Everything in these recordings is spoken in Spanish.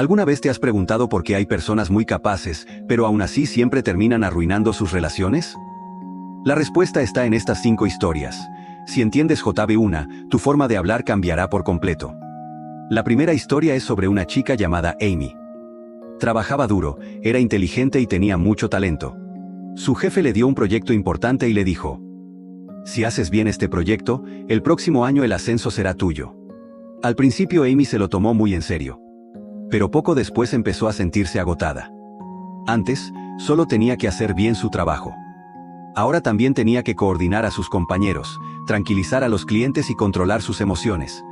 ¿Alguna vez te has preguntado por qué hay personas muy capaces, pero aún así siempre terminan arruinando sus relaciones? La respuesta está en estas 5 historias. Si entiendes JB1, tu forma de hablar cambiará por completo. La primera historia es sobre una chica llamada Amy. Trabajaba duro, era inteligente y tenía mucho talento. Su jefe le dio un proyecto importante y le dijo: si haces bien este proyecto, el próximo año el ascenso será tuyo. Al principio Amy se lo tomó muy en serio. Pero poco después empezó a sentirse agotada. Antes, solo tenía que hacer bien su trabajo. Ahora también tenía que coordinar a sus compañeros, tranquilizar a los clientes y controlar sus emociones.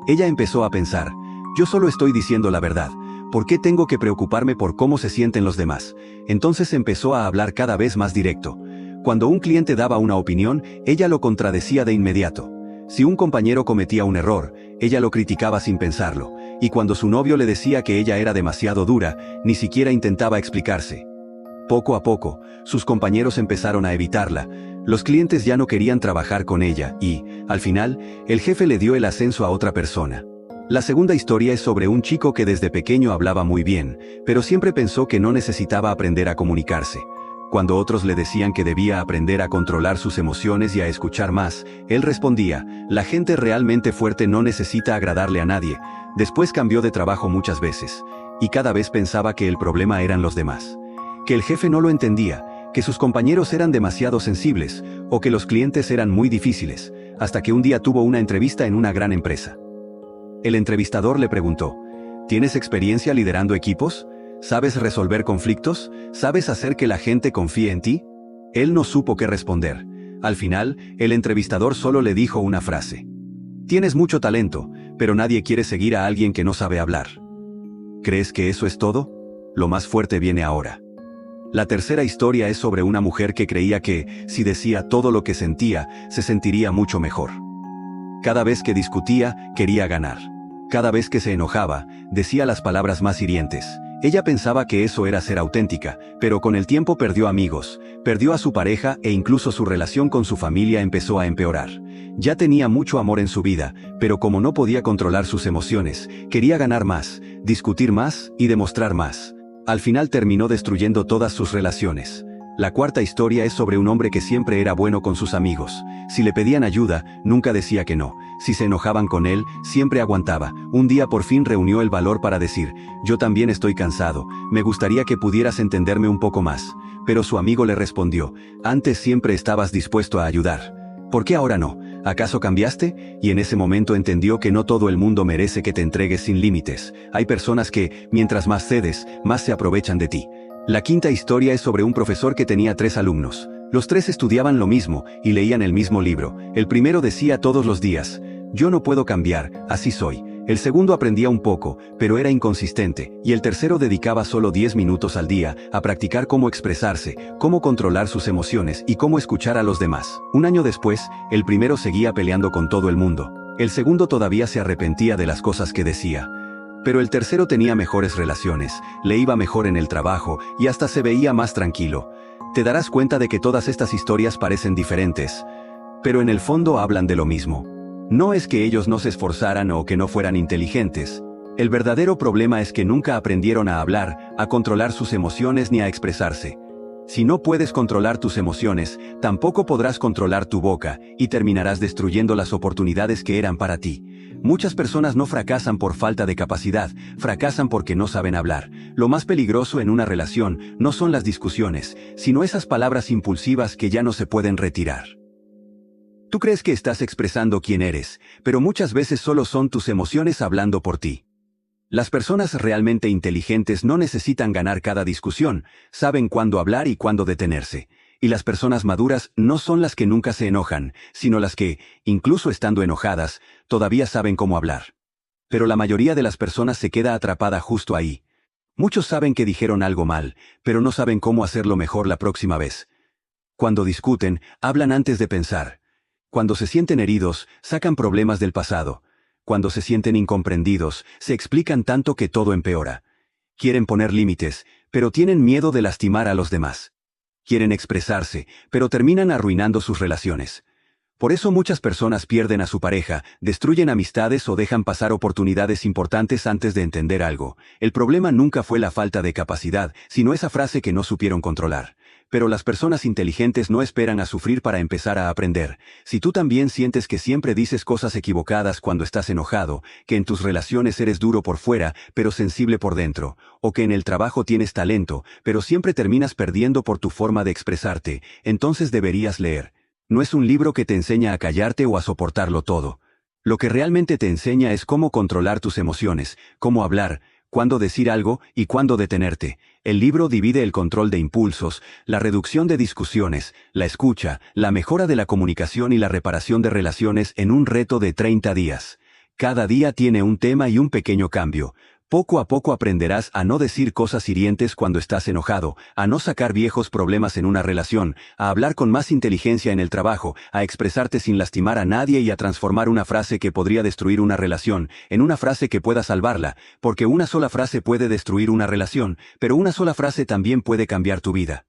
Ella empezó a pensar: yo solo estoy diciendo la verdad, ¿por qué tengo que preocuparme por cómo se sienten los demás? Entonces empezó a hablar cada vez más directo. Cuando un cliente daba una opinión, ella lo contradecía de inmediato. Si un compañero cometía un error, ella lo criticaba sin pensarlo, y cuando su novio le decía que ella era demasiado dura, ni siquiera intentaba explicarse. Poco a poco, sus compañeros empezaron a evitarla, los clientes ya no querían trabajar con ella y, al final, el jefe le dio el ascenso a otra persona. La segunda historia es sobre un chico que desde pequeño hablaba muy bien, pero siempre pensó que no necesitaba aprender a comunicarse. Cuando otros le decían que debía aprender a controlar sus emociones y a escuchar más, él respondía: la gente realmente fuerte no necesita agradarle a nadie. Después cambió de trabajo muchas veces, y cada vez pensaba que el problema eran los demás. Que el jefe no lo entendía, que sus compañeros eran demasiado sensibles, o que los clientes eran muy difíciles, hasta que un día tuvo una entrevista en una gran empresa. El entrevistador le preguntó: ¿tienes experiencia liderando equipos? ¿Sabes resolver conflictos? ¿Sabes hacer que la gente confíe en ti? Él no supo qué responder. Al final, el entrevistador solo le dijo una frase: tienes mucho talento, pero nadie quiere seguir a alguien que no sabe hablar. ¿Crees que eso es todo? Lo más fuerte viene ahora. La tercera historia es sobre una mujer que creía que, si decía todo lo que sentía, se sentiría mucho mejor. Cada vez que discutía, quería ganar. Cada vez que se enojaba, decía las palabras más hirientes. Ella pensaba que eso era ser auténtica, pero con el tiempo perdió amigos, perdió a su pareja e incluso su relación con su familia empezó a empeorar. Ya tenía mucho amor en su vida, pero como no podía controlar sus emociones, quería ganar más, discutir más y demostrar más. Al final terminó destruyendo todas sus relaciones. La cuarta historia es sobre un hombre que siempre era bueno con sus amigos. Si le pedían ayuda, nunca decía que no. Si se enojaban con él, siempre aguantaba. Un día por fin reunió el valor para decir: yo también estoy cansado, me gustaría que pudieras entenderme un poco más. Pero su amigo le respondió: antes siempre estabas dispuesto a ayudar. ¿Por qué ahora no? ¿Acaso cambiaste? Y en ese momento entendió que no todo el mundo merece que te entregues sin límites. Hay personas que, mientras más cedes, más se aprovechan de ti. La quinta historia es sobre un profesor que tenía 3 alumnos. Los 3 estudiaban lo mismo y leían el mismo libro. El primero decía todos los días: yo no puedo cambiar, así soy. El segundo aprendía un poco, pero era inconsistente, y el tercero dedicaba solo 10 minutos al día a practicar cómo expresarse, cómo controlar sus emociones y cómo escuchar a los demás. Un año después, el primero seguía peleando con todo el mundo. El segundo todavía se arrepentía de las cosas que decía. Pero el tercero tenía mejores relaciones, le iba mejor en el trabajo y hasta se veía más tranquilo. Te darás cuenta de que todas estas historias parecen diferentes, pero en el fondo hablan de lo mismo. No es que ellos no se esforzaran o que no fueran inteligentes. El verdadero problema es que nunca aprendieron a hablar, a controlar sus emociones ni a expresarse. Si no puedes controlar tus emociones, tampoco podrás controlar tu boca y terminarás destruyendo las oportunidades que eran para ti. Muchas personas no fracasan por falta de capacidad, fracasan porque no saben hablar. Lo más peligroso en una relación no son las discusiones, sino esas palabras impulsivas que ya no se pueden retirar. Tú crees que estás expresando quién eres, pero muchas veces solo son tus emociones hablando por ti. Las personas realmente inteligentes no necesitan ganar cada discusión, saben cuándo hablar y cuándo detenerse. Y las personas maduras no son las que nunca se enojan, sino las que, incluso estando enojadas, todavía saben cómo hablar. Pero la mayoría de las personas se queda atrapada justo ahí. Muchos saben que dijeron algo mal, pero no saben cómo hacerlo mejor la próxima vez. Cuando discuten, hablan antes de pensar. Cuando se sienten heridos, sacan problemas del pasado. Cuando se sienten incomprendidos, se explican tanto que todo empeora. Quieren poner límites, pero tienen miedo de lastimar a los demás. Quieren expresarse, pero terminan arruinando sus relaciones. Por eso muchas personas pierden a su pareja, destruyen amistades o dejan pasar oportunidades importantes antes de entender algo. El problema nunca fue la falta de capacidad, sino esa frase que no supieron controlar. Pero las personas inteligentes no esperan a sufrir para empezar a aprender. Si tú también sientes que siempre dices cosas equivocadas cuando estás enojado, que en tus relaciones eres duro por fuera, pero sensible por dentro, o que en el trabajo tienes talento, pero siempre terminas perdiendo por tu forma de expresarte, entonces deberías leer. No es un libro que te enseña a callarte o a soportarlo todo. Lo que realmente te enseña es cómo controlar tus emociones, cómo hablar, cuándo decir algo y cuándo detenerte. El libro divide el control de impulsos, la reducción de discusiones, la escucha, la mejora de la comunicación y la reparación de relaciones en un reto de 30 días. Cada día tiene un tema y un pequeño cambio. Poco a poco aprenderás a no decir cosas hirientes cuando estás enojado, a no sacar viejos problemas en una relación, a hablar con más inteligencia en el trabajo, a expresarte sin lastimar a nadie y a transformar una frase que podría destruir una relación en una frase que pueda salvarla, porque una sola frase puede destruir una relación, pero una sola frase también puede cambiar tu vida.